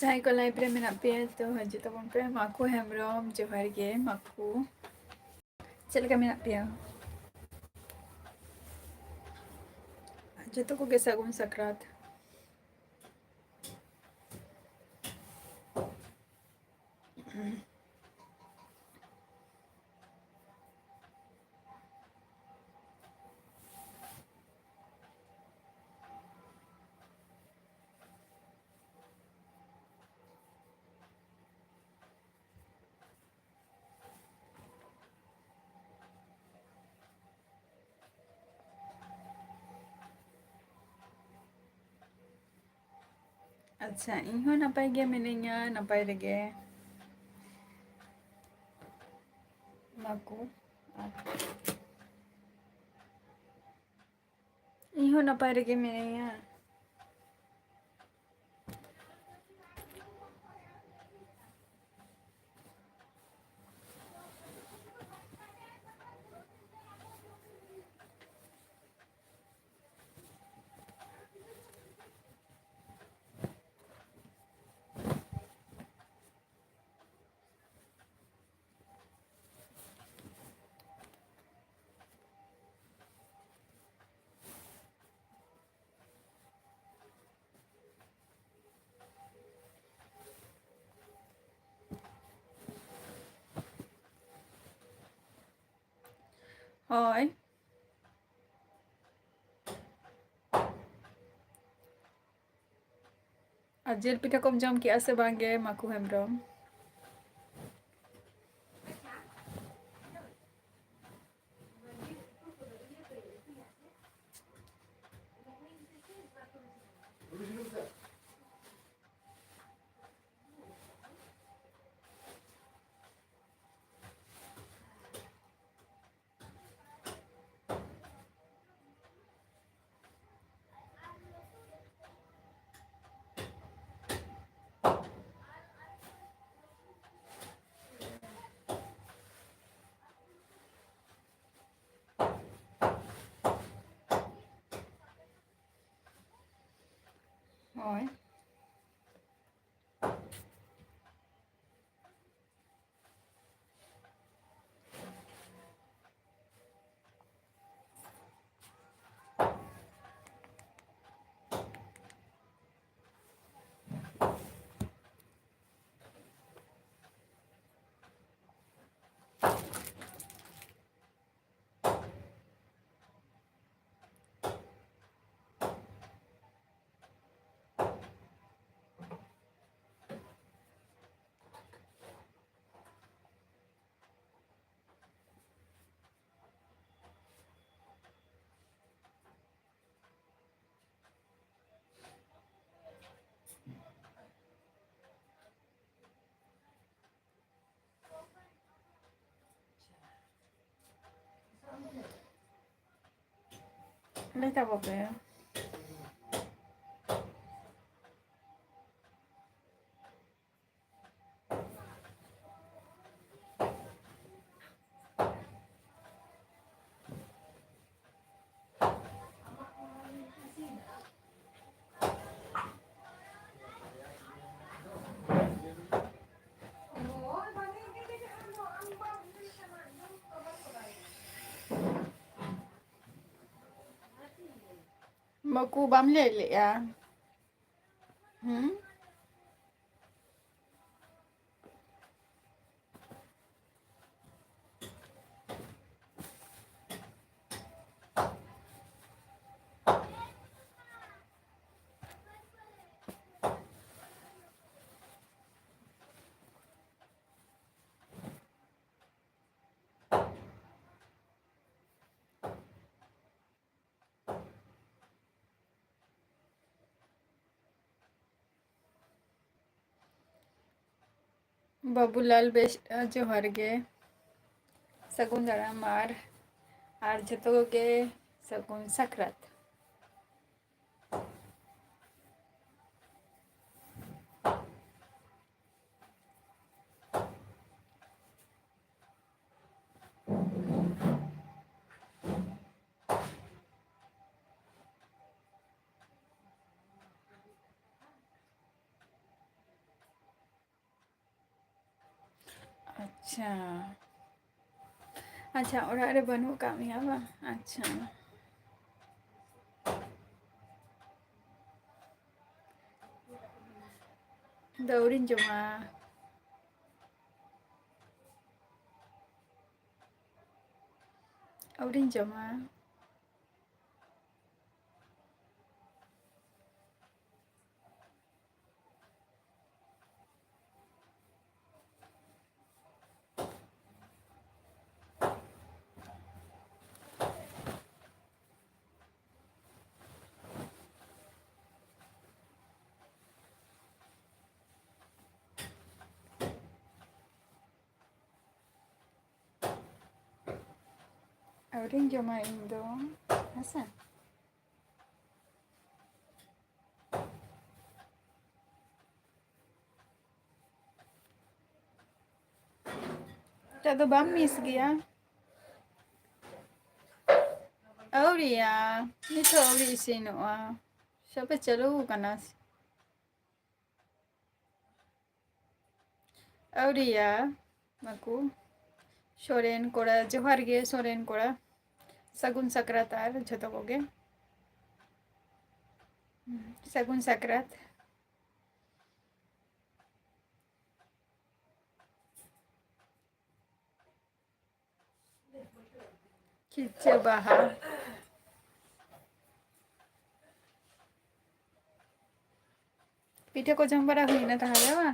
ᱡᱟᱦᱟᱸᱭ ᱠᱚ ᱞᱟᱭᱤᱵ ᱨᱮ ᱢᱮᱱᱟᱜ ᱯᱮᱭᱟ ᱛᱚ ᱦᱤᱡᱩᱜ ᱛᱟᱵᱚᱱ ᱯᱮ ᱢᱟᱠᱩ ᱦᱮᱢᱵᱨᱚᱢ ᱡᱚᱦᱟᱨ ᱜᱮ ᱢᱟᱠᱩ ᱪᱮᱫ ᱞᱮᱠᱟ ᱢᱮᱱᱟᱜ ᱯᱮᱭᱟ ᱡᱚᱛᱚ ᱠᱚᱜᱮ ᱥᱟᱹᱜᱩᱱ ᱥᱟᱠᱨᱟᱛ ᱟᱪᱪᱷᱟ ᱤᱧ ᱦᱚᱸ ᱱᱟᱯᱟᱭ ᱜᱮ ᱢᱤᱱᱟᱹᱧᱟ ᱱᱟᱯᱟᱭ ᱨᱮᱜᱮ ᱢᱟᱠᱩ ᱤᱧ ᱦᱚᱸ ᱱᱟᱯᱟᱭ ᱨᱮᱜᱮ ᱢᱤᱱᱟᱹᱧᱟ ᱦᱳᱭ ᱟᱨ ᱡᱤᱞ ᱯᱤᱴᱷᱟᱹ ᱠᱚᱢ ᱡᱚᱢ ᱠᱮᱜᱼᱟ ᱥᱮ ᱵᱟᱝᱜᱮ ᱢᱟᱠᱩ ᱦᱮᱢᱵᱨᱚᱢ ᱦᱳᱭ lay tabo pe ᱢᱟᱠᱩ ᱵᱟᱢ ᱞᱟᱹᱭ ᱞᱮᱜᱼᱟ ᱵᱟᱵᱩᱞᱟᱞ ᱵᱮᱥ ᱡᱚᱦᱟᱨ ᱜᱮ ᱥᱟᱹᱜᱩᱱ ᱫᱟᱨᱟᱢ ᱟᱨ ᱡᱚᱛᱚ ᱠᱚᱜᱮ ᱥᱟᱹᱜᱩᱱ ᱥᱟᱠᱨᱟᱛ अच्छा अच्छा orang ada banu kami apa अच्छा daurin cuma daurin cuma daurin cuma Indo Hasan tak tu bamis gaya Auri ya ni tu auri sini wah siapa celu kanas auri ya aku soren kora johar ge soren kora sagun sakrat ar joto koge sagun sakrat kiche baha পিঠে ko jam bara hui na tahale ba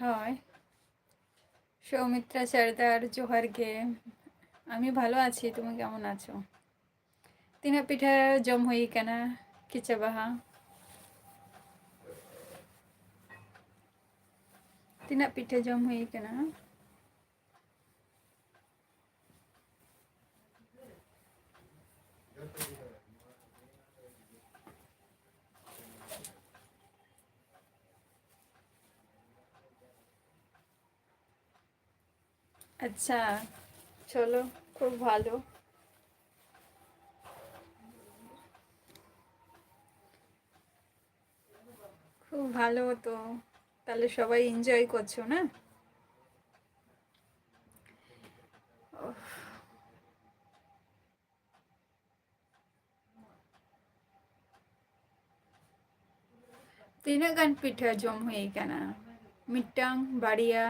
হয় সৌমিত্রা সর্দার জোহার গে আমি ভালো আছি তুমি কেমন আছো তিনা পিঠা জম হই কেনা কিচে বাহা তিনা পিঠে জম হই কেনা আচ্ছা চলো খুব ভালো খুব ভালো তো তাহলে সবাই এনজয় করছো না তিনা গান পিঠা জম হই কেনা মিটাং বাড়িয়া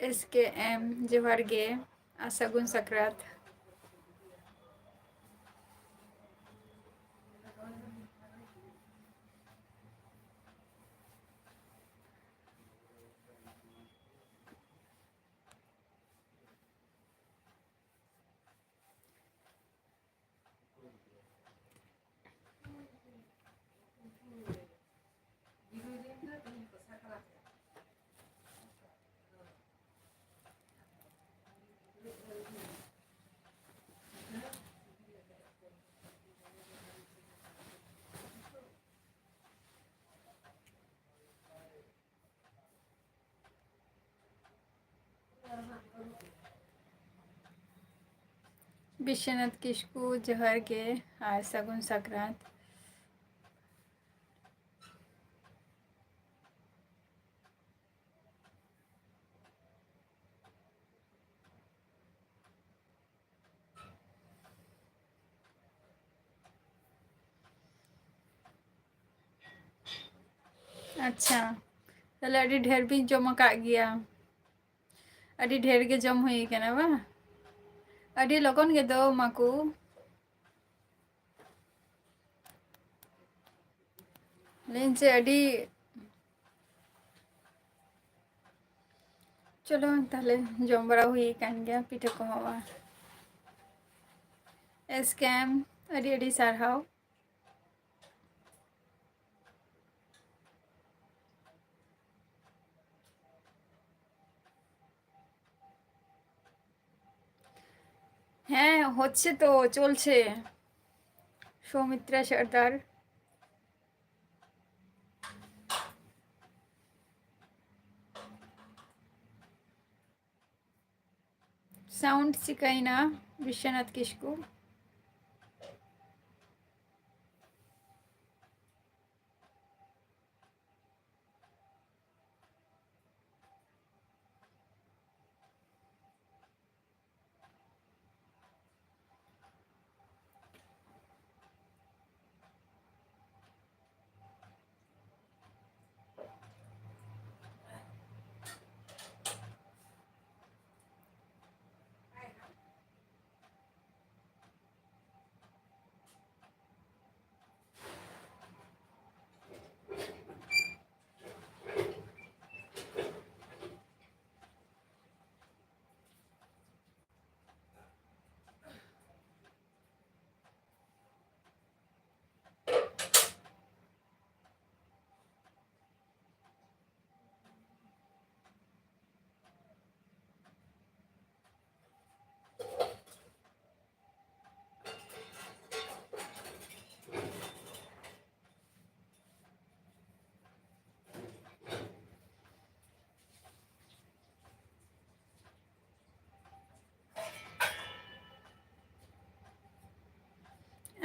SKM জোহার গে আসাগুন সাকরাত বিশ্বনাথ কিসকু জোহার গে আর সাগুন সাকরাত अच्छा তাহলে আডি ঢের বি জমা কাগ গিয়া আডি ঢের গে জম হই কেনা বা আডি লগন গে দো মাকু লেনছে আডি চলো তাহলে জম বাড়া হই কান গিয়া পিঠে কো হওয়া SKM আডি আডি সারহাও হ্যাঁ হচ্ছে তো, চলছে। সৌমিত্রা সর্দার। সাউন্ড শিখাই না বিশ্বনাথ কিসকু।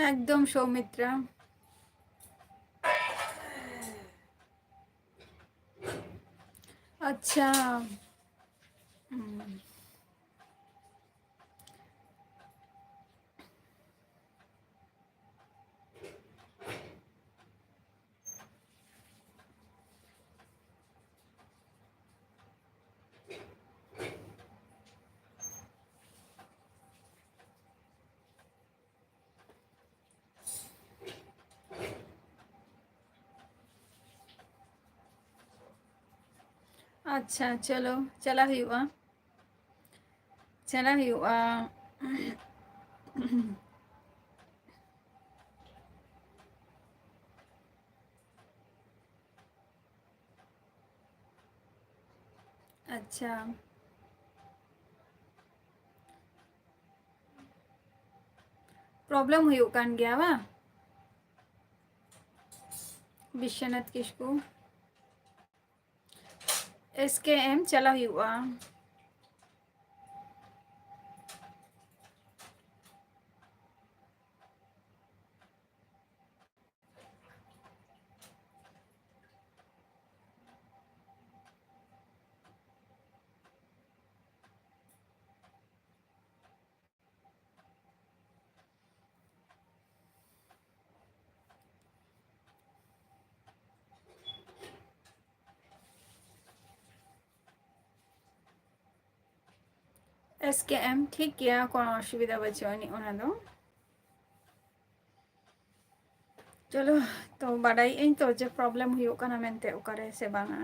একদম সৌমিত্রা। আচ্ছা। अच्छा चलो, चला हुआ, चला हुआ। अच्छा प्रॉब्लम हुई कान गया वा विश्वनाथ किसको SKM चला हुआ। SKM ठीक किया, कौन असुविधा बचवानी ओना दो। चलो तो बाडाई इन तो जे प्रॉब्लम हुई काना मेनते ओकारे से बांगा।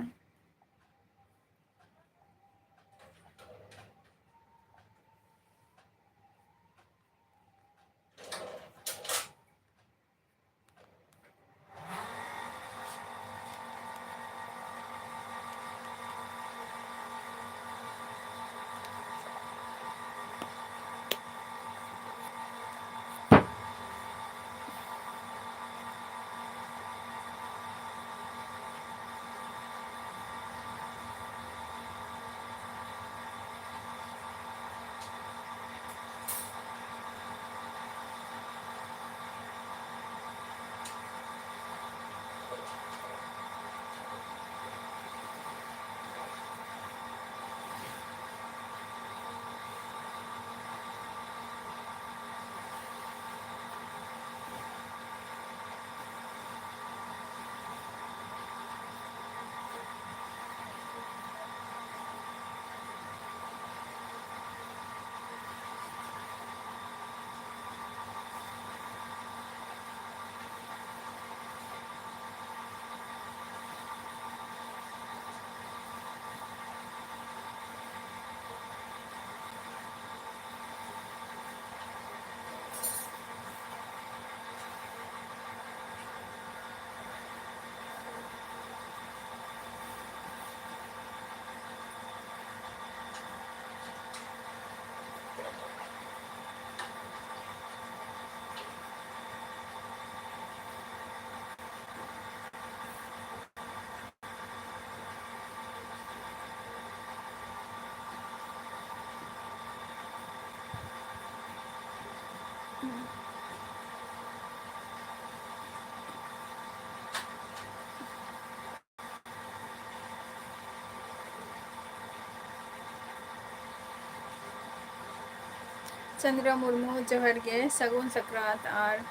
चंद्र मुर्मू जोहर गे सगुन सकरात और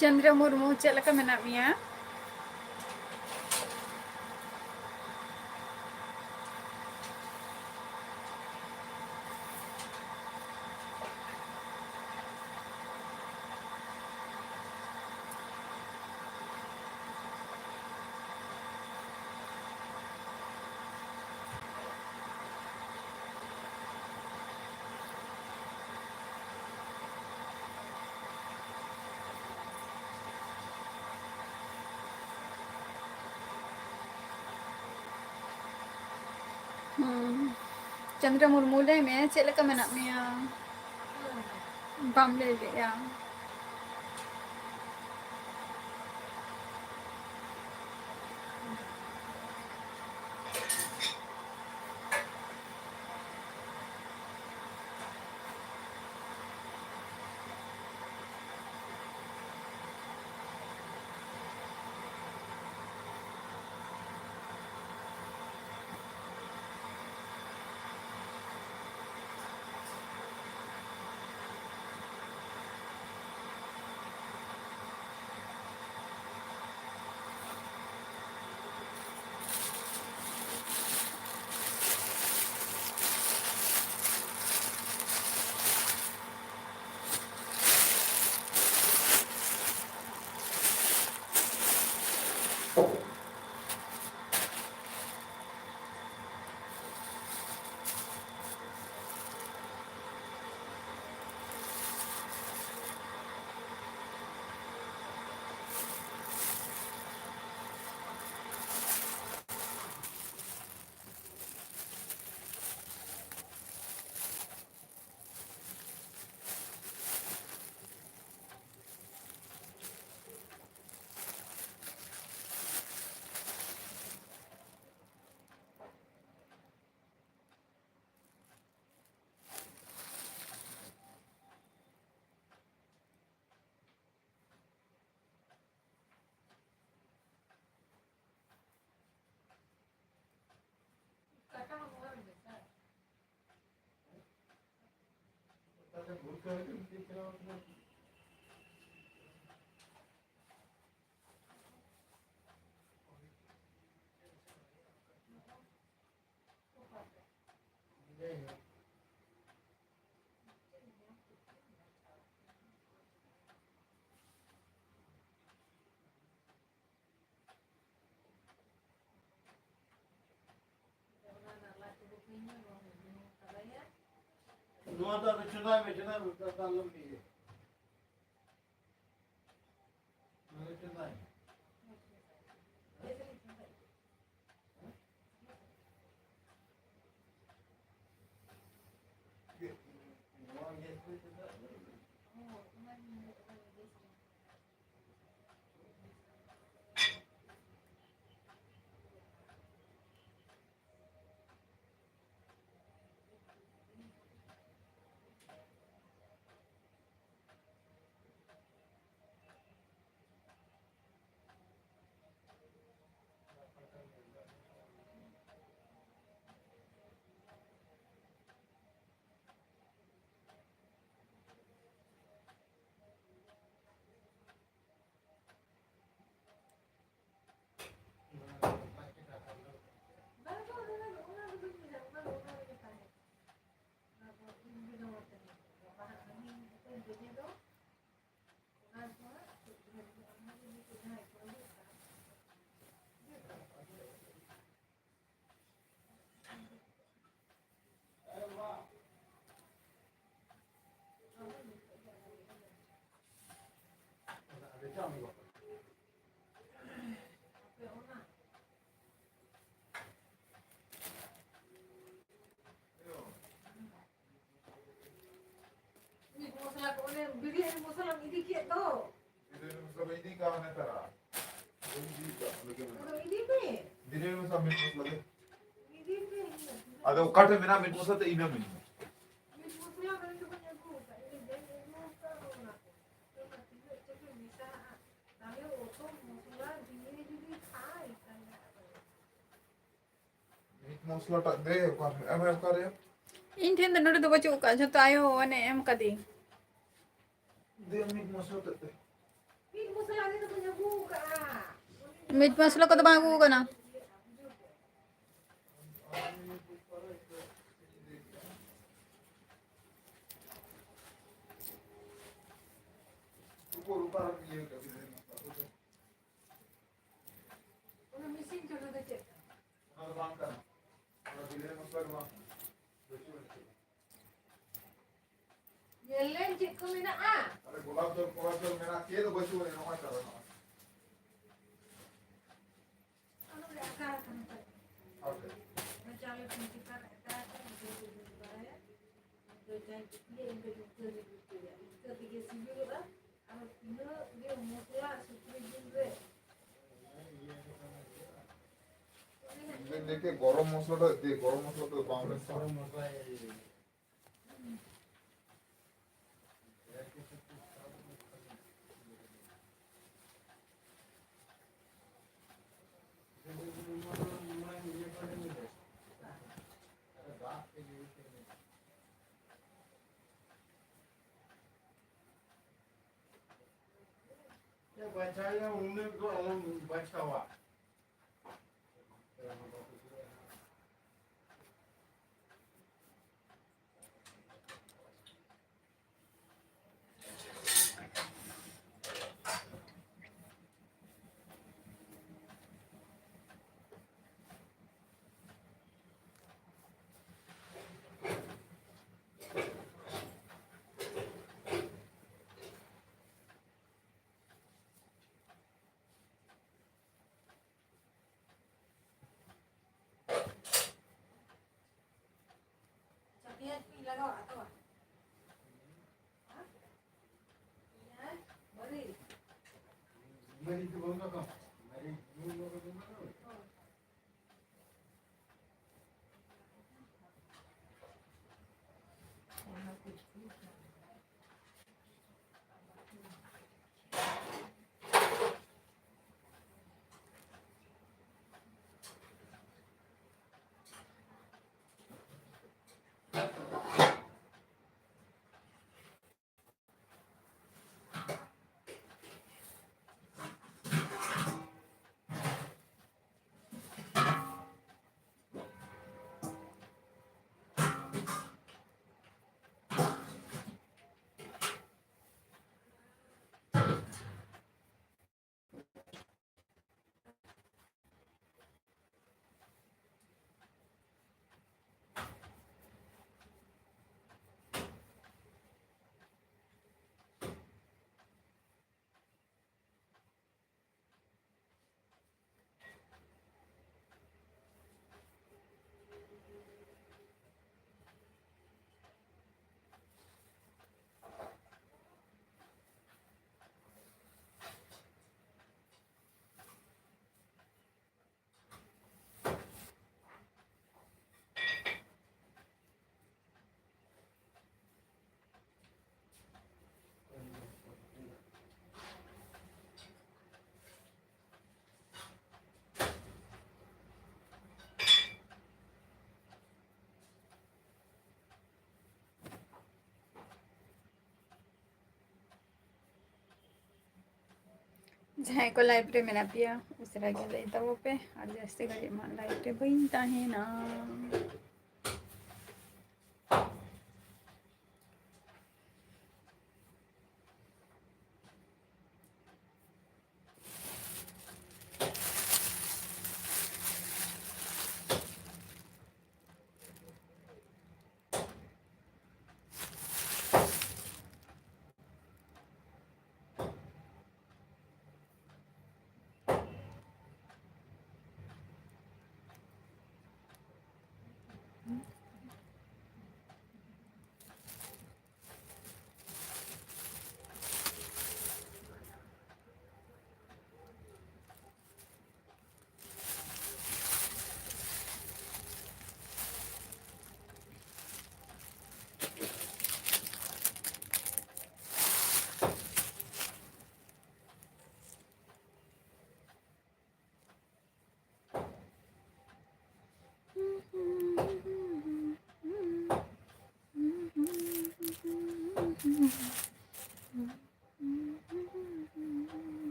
चंद्र मुर्मू चल का मेना मिया चंद्र मुर्मू ले में चल का मेना मिया बम ले गया Numa da çınay mı çınay mı tatalım diye. Ne çınay? मसला को ने बिरयानी मसला इदी के तो बिरयानी मसाला इदी का है तेरा इदी का लेकिन इदी पे बिरयानी मसाला मीट मसाला दे इदी पे अरे वो काटे में ना मीट मसाला तो इमे में मीट मसला बने तो बने को इदी दे नो का होना तो मतलब चके मिसा ताले ओ तो मसला दिए जुदी खाई मीट मसाला टा दे एम करे इन ठेन नोडे दो बचो का जो तायो वने एम कदी they meet masala they meet मसला ने तो बने को का मीट मसला को तो बागू का ना ऊपर ऊपर ये कर बिरयानी मसाला उन्हें मिसिंग छोड़ दे चे और बांध कर और बिरयानी मसाला बांध ये लेन चिक को मिना आ अरे गुलाब जल मेरा के तो बच्चों ने नवा कर रहा अनु रे आकार करना ओके मैं चाले पिंकी का रहता है जो है जो टाइम ये इनके जो इसका दिखे सीबी होगा अब इनो ये मसला सुप्रीम रे देखे गरम मसलाটা दे गरम मसला तो बाउंड गरम मसला bacanya umum itu orang baca wak ये लगा आता है हां ये बड़ी मेरी तो बोलना कम मेरी न्यू लोग बोलना जहाँ को लाइब्रेरी में ना पिया उस तरह के लेता वो पे और जैसे घड़ी मान लाइब्रेरी बनता है ना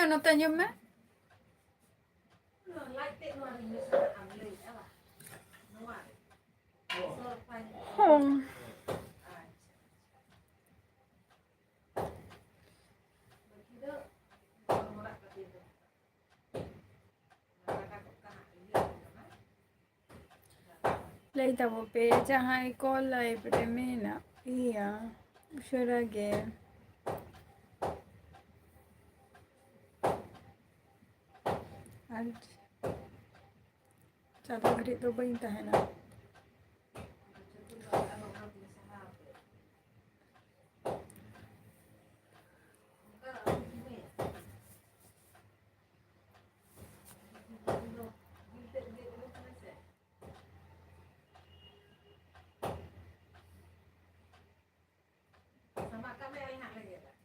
nota jom me Like no ada mesa ambil apa? No ada. So fine. hong Begitu orang kata itu. Mereka kata ini kan? lay tabo pe jahan call live re me na iya ushara ge আর চাঁদা ঘড়ি তো বই তাহে না Sama kami yang hak lagi tak?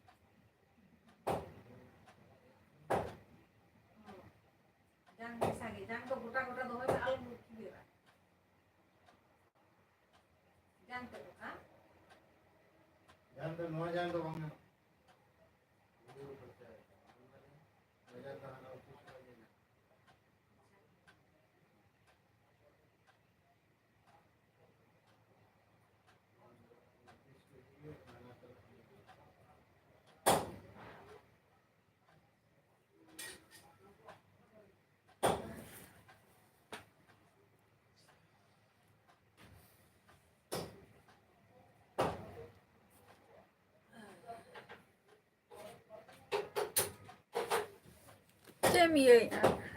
Jangan bisa lagi, jangan tu buta-buta tu macam alam dia. Jangan tu, ah? Jangan tu, no jangan tu bang. cem ye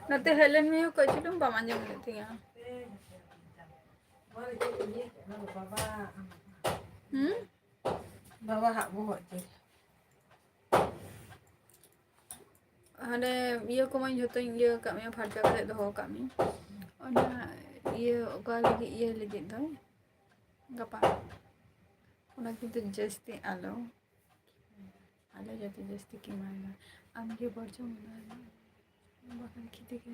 nate helen me ko chulum ba manjam lethi ya Bawa hak buat je. hane iya ko main joto iya kak me pharcha kate doho kak me ona iya oka lagi iya lagi do gapa ona kintu jasti alo jati jasti ki mana amge borjo mana bakan khite ke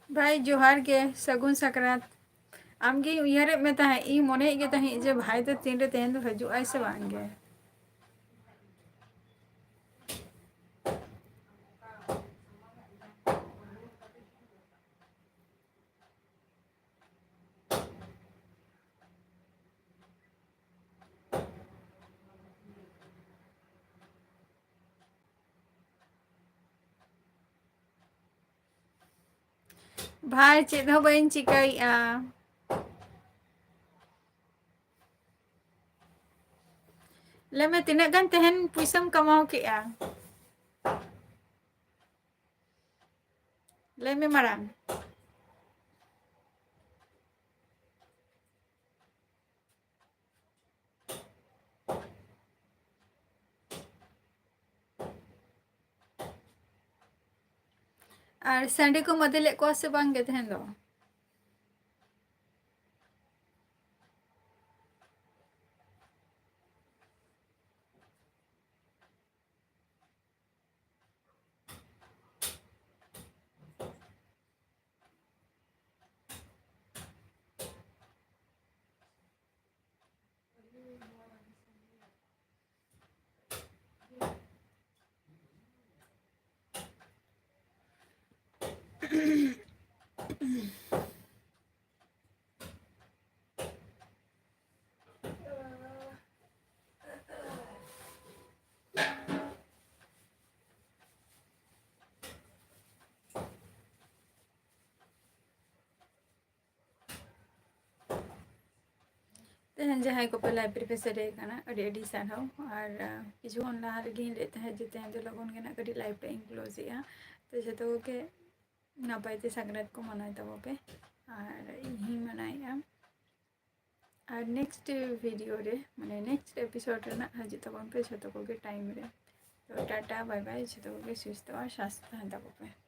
भाई जोहार के सगुन सकरात आमगे उयारे में ताहे ई मने के ताहे जे भाई तो तीन रे तेन तो हजू ऐसे बांगे भाई चेद हो बइन चिकाई आ ले मैं तिना गन तेहन पुइसम कमाओ के आ ले मैं मरान और संडे को मदे ले को से बांगे तेहन दो तेहन जहाँ को पे लाइब्रेरी पे से रे कना अडी अडी सान हो और किछु ऑन ला लगी लेते हैं जे तेहन जो लोगन के ना कडी लाइव पे इंक्लूज या तो जे तो के ना पाइते संक्रांत को मनाए तब पे और यही मनाया और नेक्स्ट वीडियो रे माने नेक्स्ट एपिसोड रे ना हजे तबन पे छतो को के टाइम रे तो टाटा बाय बाय छतो को के सुस्त और स्वास्थ्य तब पे